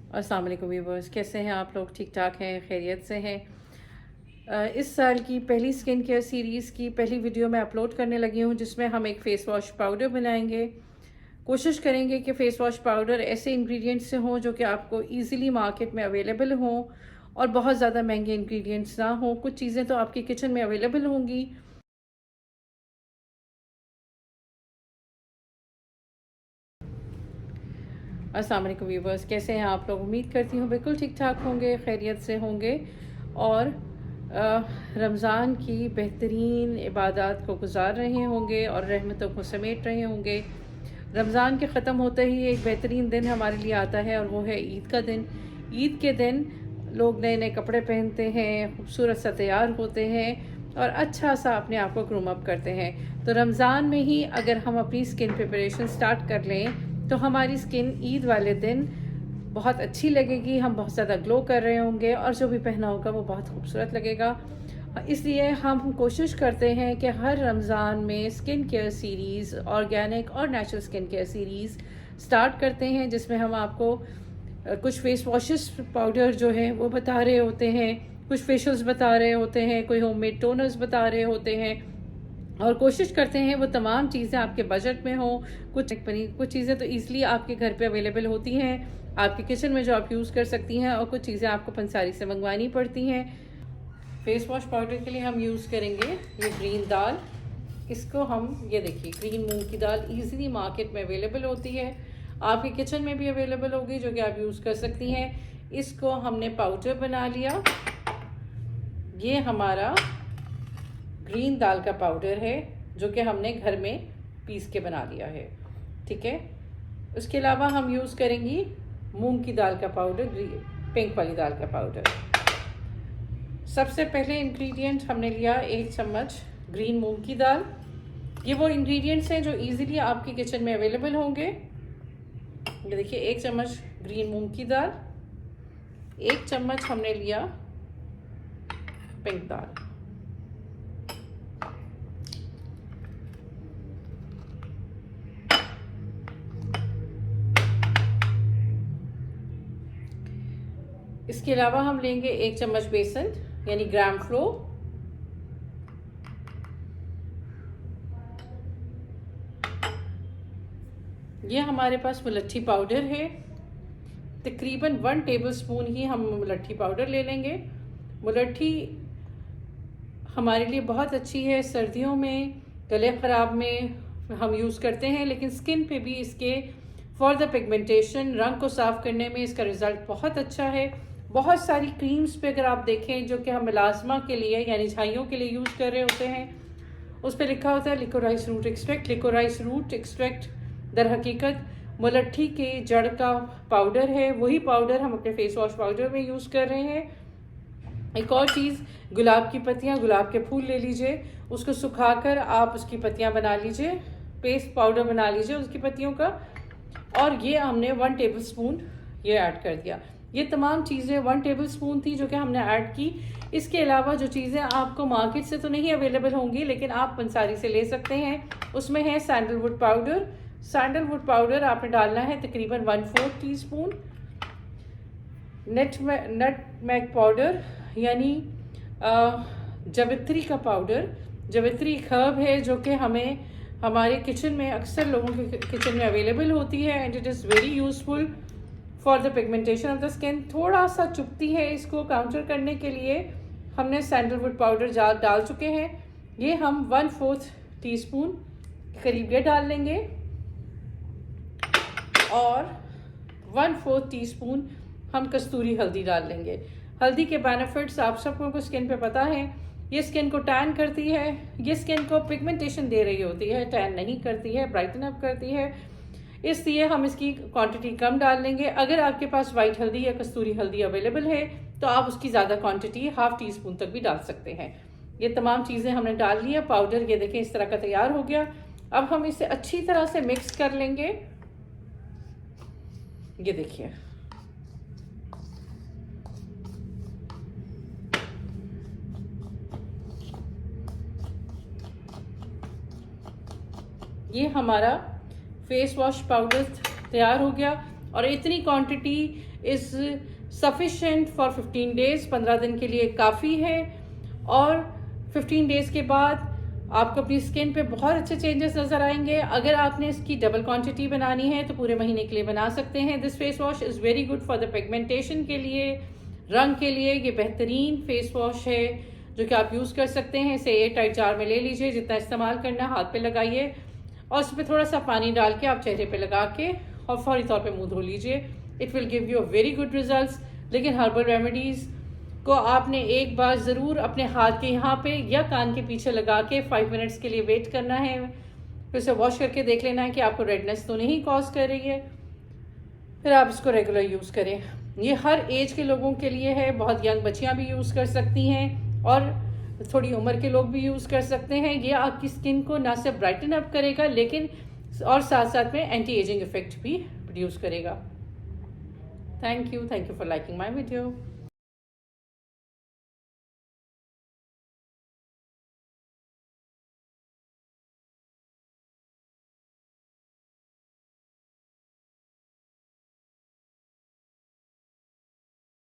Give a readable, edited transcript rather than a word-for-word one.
अस्सलाम वालेकुम व्यूवर्स, कैसे हैं आप लोग? ठीक ठाक हैं, खैरियत से हैं। इस साल की पहली स्किन केयर सीरीज़ की पहली वीडियो मैं अपलोड करने लगी हूँ, जिसमें हम एक फ़ेस वॉश पाउडर बनाएंगे। कोशिश करेंगे कि फ़ेस वॉश पाउडर ऐसे इंग्रेडिएंट्स से हों जो कि आपको इजीली मार्केट में अवेलेबल हों और बहुत ज़्यादा महंगे इंग्रेडिएंट्स ना हों। कुछ चीज़ें तो आपकी किचन में अवेलेबल होंगी। अस्सलाम वालेकुम व्यूवर्स, कैसे हैं आप लोग? उम्मीद करती हूँ बिल्कुल ठीक ठाक होंगे, खैरियत से होंगे और रमज़ान की बेहतरीन इबादत को गुजार रहे होंगे और रहमतों को समेट रहे होंगे। रमज़ान के ख़त्म होते ही एक बेहतरीन दिन हमारे लिए आता है और वो है ईद का दिन। ईद के दिन लोग नए नए कपड़े पहनते हैं, खूबसूरत सा तैयार होते हैं और अच्छा सा अपने आप को ग्रूम अप करते हैं। तो रमज़ान में ही अगर हम अपनी स्किन प्रिपरेशन स्टार्ट कर लें तो हमारी स्किन ईद वाले दिन बहुत अच्छी लगेगी, हम बहुत ज़्यादा ग्लो कर रहे होंगे और जो भी पहना होगा वो बहुत खूबसूरत लगेगा। इसलिए हम कोशिश करते हैं कि हर रमज़ान में स्किन केयर सीरीज़, ऑर्गेनिक और natural skin care series start करते हैं, जिसमें हम आपको कुछ फेस वॉशेस पाउडर जो है वो बता रहे होते हैं, कुछ फेशियल्स बता रहे होते हैं, कोई होममेड टोनर्स बता रहे होते हैं और कोशिश करते हैं वो तमाम चीज़ें आपके बजट में हों। कुछ चीज़ें तो ईज़िली आपके घर पे अवेलेबल होती हैं आपके किचन में, जो आप यूज़ कर सकती हैं, और कुछ चीज़ें आपको पंसारी से मंगवानी पड़ती हैं। फेस वॉश पाउडर के लिए हम यूज़ करेंगे ये ग्रीन दाल। इसको हम, ये देखिए, ग्रीन मूंग की दाल ईज़िली मार्केट में अवेलेबल होती है, आपके किचन में भी अवेलेबल होगी, जो कि आप यूज़ कर सकती हैं। इसको हमने पाउडर बना लिया। ये हमारा ग्रीन दाल का पाउडर है जो कि हमने घर में पीस के बना लिया है, ठीक है। उसके अलावा हम यूज़ करेंगी मूंग की दाल का पाउडर, पिंक वाली दाल का पाउडर। सबसे पहले इंग्रेडिएंट हमने लिया 1 चम्मच ग्रीन मूंग की दाल। ये वो इंग्रेडिएंट्स हैं जो इजीली आपके किचन में अवेलेबल होंगे। ये देखिए, 1 चम्मच ग्रीन मूंग की दाल, 1 चम्मच हमने लिया पिंक दाल। इसके अलावा हम लेंगे 1 चम्मच बेसन यानी ग्राम फ्लोर, ये हमारे पास मुलट्ठी पाउडर है। तकरीबन 1 टेबलस्पून ही हम मुलट्ठी पाउडर ले लेंगे। मुलट्ठी हमारे लिए बहुत अच्छी है, सर्दियों में, गले ख़राब में हम यूज़ करते हैं, लेकिन स्किन पे भी इसके फॉर द पिगमेंटेशन, रंग को साफ़ करने में इसका रिज़ल्ट बहुत अच्छा है। बहुत सारी क्रीम्स पे अगर आप देखें जो कि हम मिलाजमा के लिए यानी झाइयों के लिए यूज़ कर रहे होते हैं, उस पर लिखा होता है liquorice root extract. Liquorice root extract दर हकीकत मुलट्ठी के जड़ का पाउडर है। वही पाउडर हम अपने फेस वॉश पाउडर में यूज़ कर रहे हैं। एक और चीज़, गुलाब की पत्तियाँ, गुलाब के फूल ले लीजिए, उसको सुखाकर आप उसकी पत्तियाँ बना लीजिए, पेस्ट पाउडर बना लीजिए उसकी पत्तियों का, और ये हमने 1 टेबलस्पून ये ऐड कर दिया। ये तमाम चीज़ें 1 टेबलस्पून थी जो कि हमने ऐड की। इसके अलावा जो चीज़ें आपको मार्केट से तो नहीं अवेलेबल होंगी लेकिन आप पंसारी से ले सकते हैं, उसमें है सैंडलवुड पाउडर। सैंडलवुड पाउडर आपने डालना है तकरीबन 1/4 टीस्पून। नटमेग पाउडर यानी जवित्री का पाउडर। जवित्री एक हर्ब है जो कि हमें हमारे किचन में, अक्सर लोगों के किचन में अवेलेबल होती है, and it is very useful for the pigmentation of the skin. थोड़ा सा चुभती है, इसको काउंटर करने के लिए हमने सैंडलवुड पाउडर डाल चुके हैं। ये हम 1/4 टीस्पून करीब ये डाल लेंगे और 1/4 टीस्पून हम कस्तूरी हल्दी डाल लेंगे। हल्दी के बेनिफिट्स आप सबको को स्किन पे पता है। ये स्किन को टैन करती है, ये स्किन को पिगमेंटेशन दे रही होती है, टैन नहीं करती है, ब्राइटन अप करती है। इसलिए हम इसकी क्वांटिटी कम डाल लेंगे। अगर आपके पास वाइट हल्दी या कस्तूरी हल्दी अवेलेबल है तो आप उसकी ज़्यादा क्वांटिटी 1/2 टीस्पून तक भी डाल सकते हैं। ये तमाम चीज़ें हमने डाल लिया। पाउडर ये देखें इस तरह का तैयार हो गया। अब हम इसे अच्छी तरह से मिक्स कर लेंगे। ये देखिए, ये हमारा फेस वॉश पाउडर तैयार हो गया। और इतनी quantity is sufficient for 15 days, 15 दिन के लिए काफ़ी है। और 15 डेज़ के बाद आपको अपनी स्किन पे बहुत अच्छे चेंजेस नज़र आएंगे। अगर आपने इसकी डबल क्वांटिटी बनानी है तो पूरे महीने के लिए बना सकते हैं। This face wash is very good for the pigmentation के लिए, रंग के लिए। ये बेहतरीन फेस वॉश है जो कि आप यूज़ कर सकते हैं। इसे एयर टाइट जार में ले लीजिए, जितना इस्तेमाल करना हाथ पे लगाइए और उस पर थोड़ा सा पानी डाल के आप चेहरे पे लगा के और फौरी तौर पे मुंह धो लीजिए। It will give you a very good results. लेकिन हर्बल रेमेडीज़ को आपने एक बार ज़रूर अपने हाथ के यहाँ पे या कान के पीछे लगा के 5 मिनट्स के लिए वेट करना है। फिर उसे वॉश करके देख लेना है कि आपको रेडनेस तो नहीं कॉज कर रही है, फिर आप इसको रेगुलर यूज़ करें। ये हर एज के लोगों के लिए है, बहुत यंग बच्चियाँ भी यूज़ कर सकती हैं और थोड़ी उम्र के लोग भी यूज़ कर सकते हैं। ये आपकी स्किन को ना सिर्फ ब्राइटन अप करेगा लेकिन और साथ साथ में एंटी एजिंग इफेक्ट भी प्रोड्यूस करेगा। Thank you for liking my video.